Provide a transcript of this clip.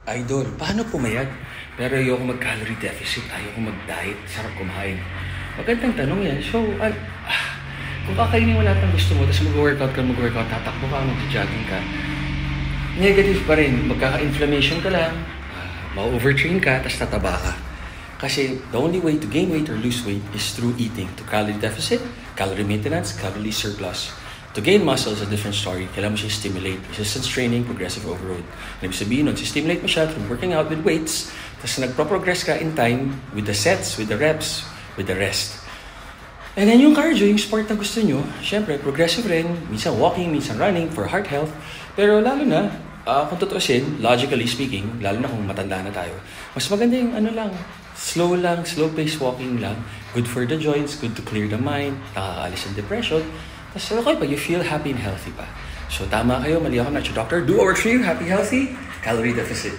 Idol, paano pumayat? Pero ayoko mag-calorie deficit, ayoko mag-diet, sarap kumain. Magandang tanong yan. So, kung kakainin mo lahat ng gusto mo, tapos mag-workout, tatakbo ka, mag-jogging ka, negative pa rin. Magkaka-inflammation ka lang, ma-overtrain ka, tapos tataba ka. Kasi the only way to gain weight or lose weight is through eating. To calorie deficit, calorie maintenance, calorie surplus. To gain muscle is a different story. Kailangan mo siya stimulate. Resistance training, progressive overload. Ibig sabihin nun, stimulate mo siya through working out with weights, tapos nagpo-progress ka in time with the sets, with the reps, with the rest. And then yung cardio, yung sport na gusto nyo, syempre, progressive rin. Minsan walking, minsan running for heart health. Pero lalo na, kung tutuusin, logically speaking, lalo na kung matanda na tayo, mas maganda yung slow pace walking lang. Good for the joints, good to clear the mind, nakakaalis ng depression. Tapos okay pa, you feel happy and healthy pa. So tama kayo, mali ako, not your doctor. Do our for you, happy, healthy, calorie deficit.